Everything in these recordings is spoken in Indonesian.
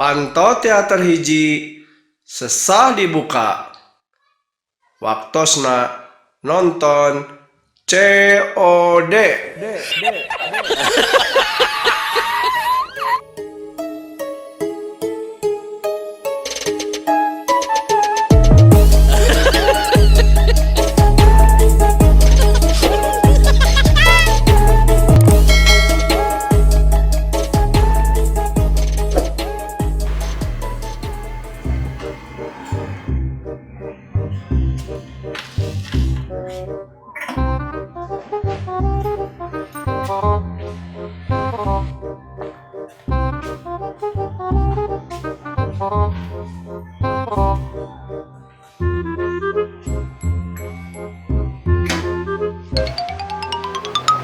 Panto teater hiji sesah dibuka. Waktosna nonton COD.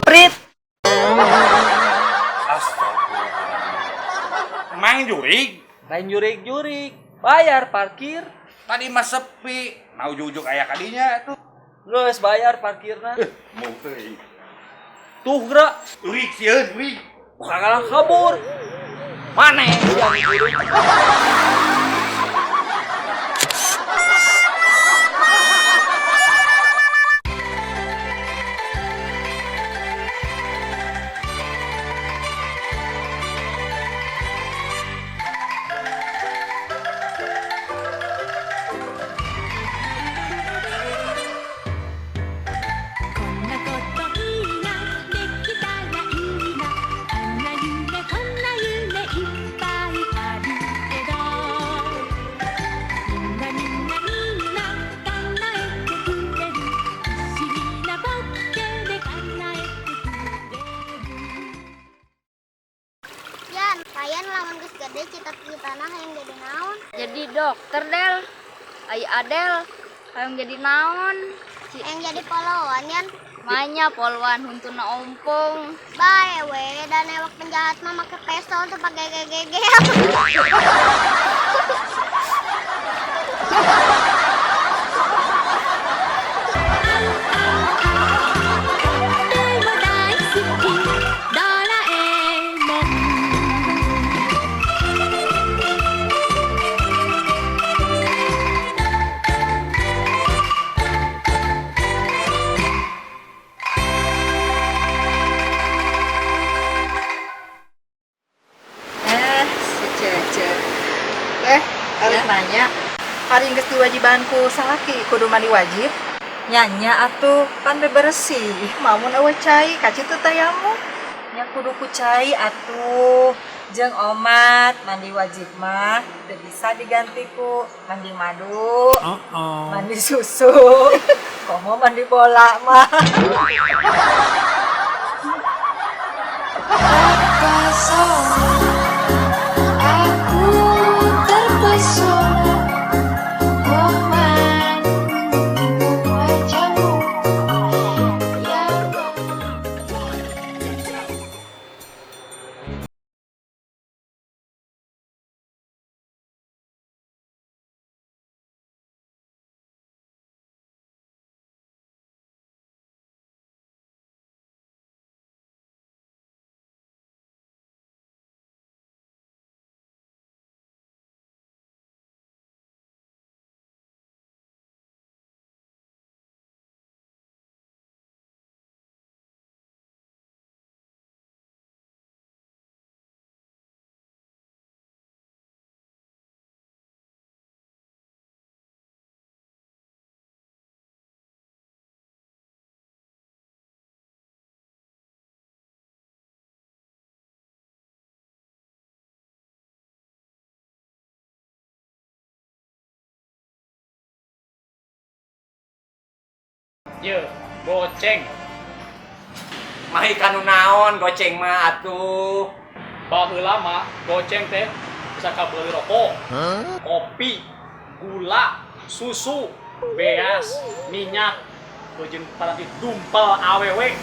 Prit, Astagfirullah. Emang jurig? lain jurig-jurig, bayar parkir, Tadi mah sepi. Nah ujuk-ujuk aya kadinya tuh. geus bayar parkirna. Mau teuing. Tuh gerak, Jurig sieun, jurig. kalah kabur. Mana yang jurig? Yan, kayan lamun geus gede cita-cita yang jadi naon? Jadi dokter Del, ai Adel, hayang jadi naon? Yang jadi poluan Yan. Manya poluan huntuna ompong. Bae we, dan ewak penjahat mah make pistol tuh pakai gege. Si Cece. Harus nanya. Hari geus diwajibanku salaki kudu mandi wajib. Nyanya atuh pan bebersih. Mamun eueuh cai kacitu tayamu. Nya kudu ku cai atuh. Jeung omat mandi wajib mah teu bisa diganti ku mandi madu. Mandi susu. Komo mandi bola mah. Ye, goceng. Mahi kanu naon goceng mah atuh. Baheula mah goceng teh bisa kabeuli rokok, kopi, gula, susu, beas, minyak, jeung para dumpel awewe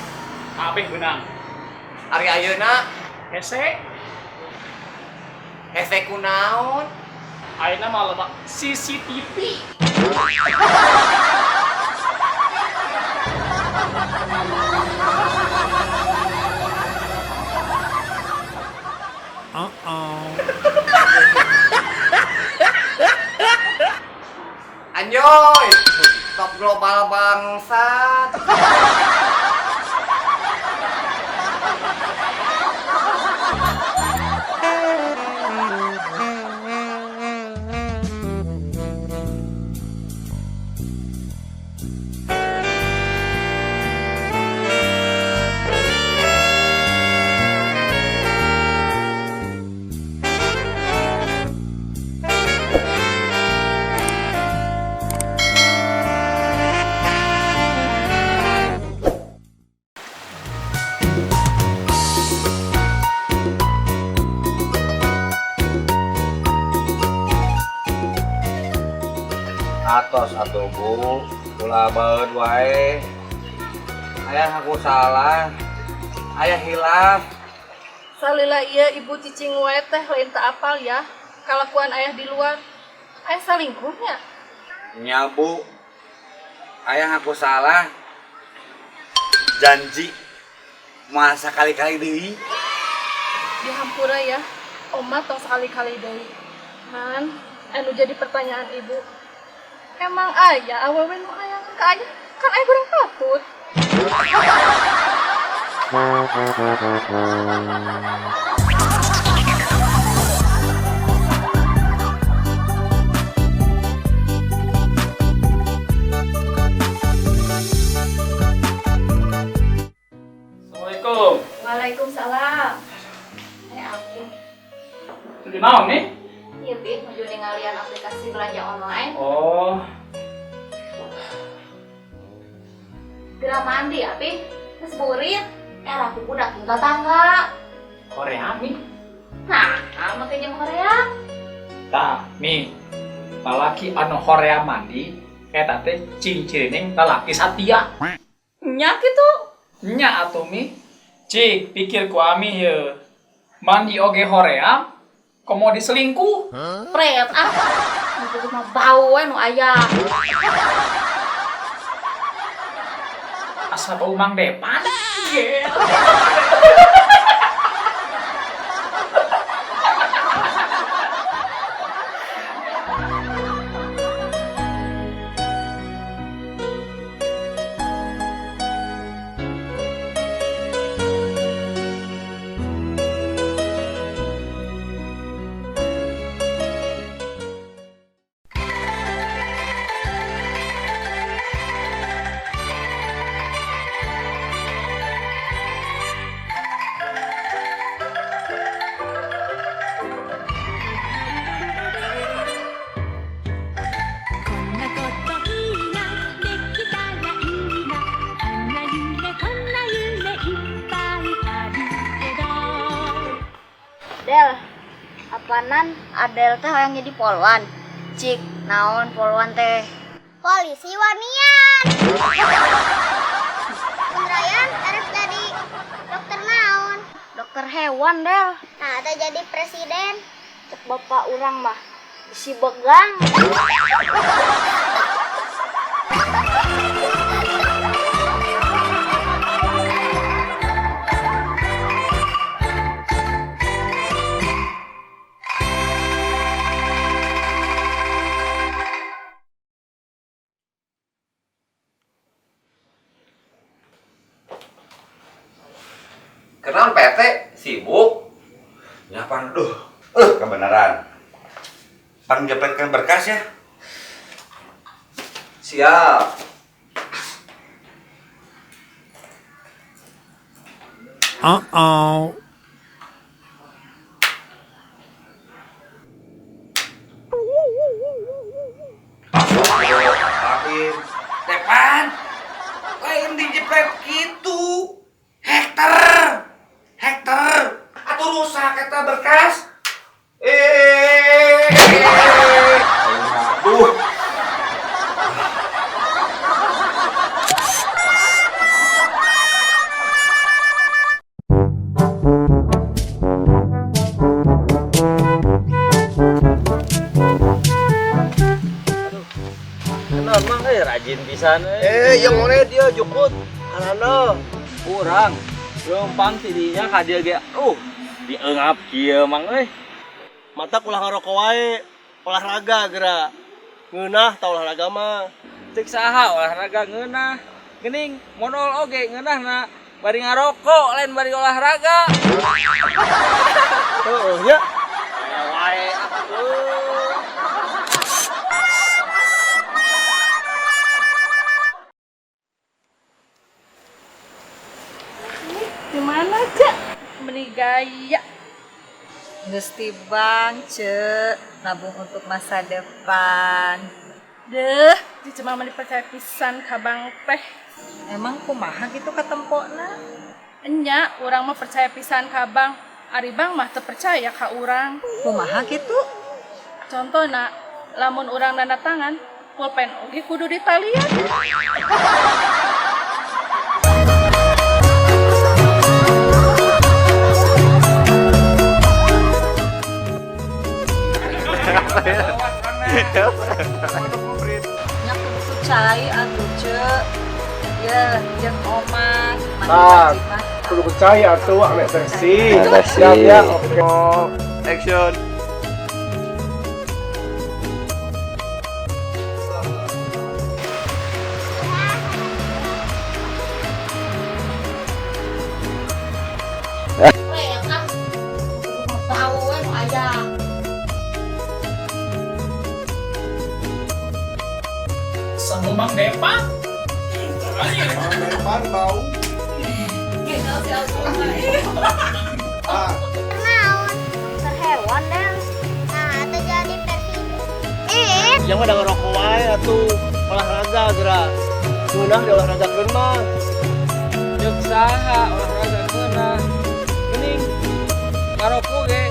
kabeh beunang. Ari ayeuna Hese, hese kunaon? ayeuna mah loba CCTV. coy. Top global bangsat. Atos atuh Bu, ulah baeud wae. Aya aku salah. Aya hilaf. Salila iya ibu cicing wae teh lain tak apal ya. Kalakuan ayah di luar. Ayah salingkuhnya. Nya Bu. Aya aku salah. Janji masa kali-kali deui. Dihampura ya. Oma tong sekali-kali deui. Han, anu jadi pertanyaan ibu. Emang ayah awewe nu hayang ka ayah? Kan ayah kurang patut. Assalamualaikum. Waalaikumsalam. Aku. Di naon nih? Iya, Pi, menuju ngalian aplikasi belanja online. Oh, Gerak mandi ya, Pi. Terus burit. Aku udah tinggal tangga. Korea nih. Nah, makanya Korea. Tah, nih. Lalaki anu horea mandi, eta teh ciri-cirining lalaki satia. Nya gitu. Nya atuh mi. Cik, pikir ku ami ye. Mandi oge horea, komo diselingkuh. Pret ah. Itu mah bau we nu aya. Asa bau Mang Depan. Yeah. Del, apanan Adel teh yang jadi polwan. Cik, naon polwan teh? Polisi wanian. Ryan harus jadi dokter naon. Dokter hewan, Del. Nah, ada jadi presiden. Cek bapak urang mah isi begang. Kenapa PT sibuk? Ya pan, kebenaran. Pan jepretkan berkas ya. Siap. Pahim. Depan. Lain dijepret gitu. Hektar. Atau rusak eta berkas. Aduh. Kenapa rajin pisan Yang mana dia jukut? Karena kurang. Lempang tidinya ka dieu ge. Diengap kieu mang euy. mata ulah ngerokok wae, olahraga geura. Ngeunah tau olahraga mah. Cek saha olahraga ngeunah. Gening monol oge ngeunahna bari ngarokok lain bari olahraga. Heeh nya. Aya wae atuh. Gimana Cak? Beli gaya. Gusti Bang, Cek, nabung untuk masa depan. Deh, cuma mau dipercaya pisan ka Bang teh. Emang kumaha gitu katempona? Enya, urang mah percaya pisan ka Bang. Ari Bang mah teu percaya ka urang. Kumaha gitu? Contohna, lamun urang nanda tangan, pulpen oge kudu ditalian. Nya kudu cai atuh, Cek. Ya, jeung Omas, mandi Ah. wajib mah. Kudu percaya tuh ame seksi. Seksi. Siap ya, oke. Action. Weh, ya kan? Tahu we nu aya. Sama Bang Depa. Depan bau. Naon? Terhewan deh. Nah, itu jadi versi. Yang mah da ngerokok wae atuh. Olahraga geura. Ngeunah di olahragakeun mah. Cek saha olahraga ngeunah. Gening ngarokok ge.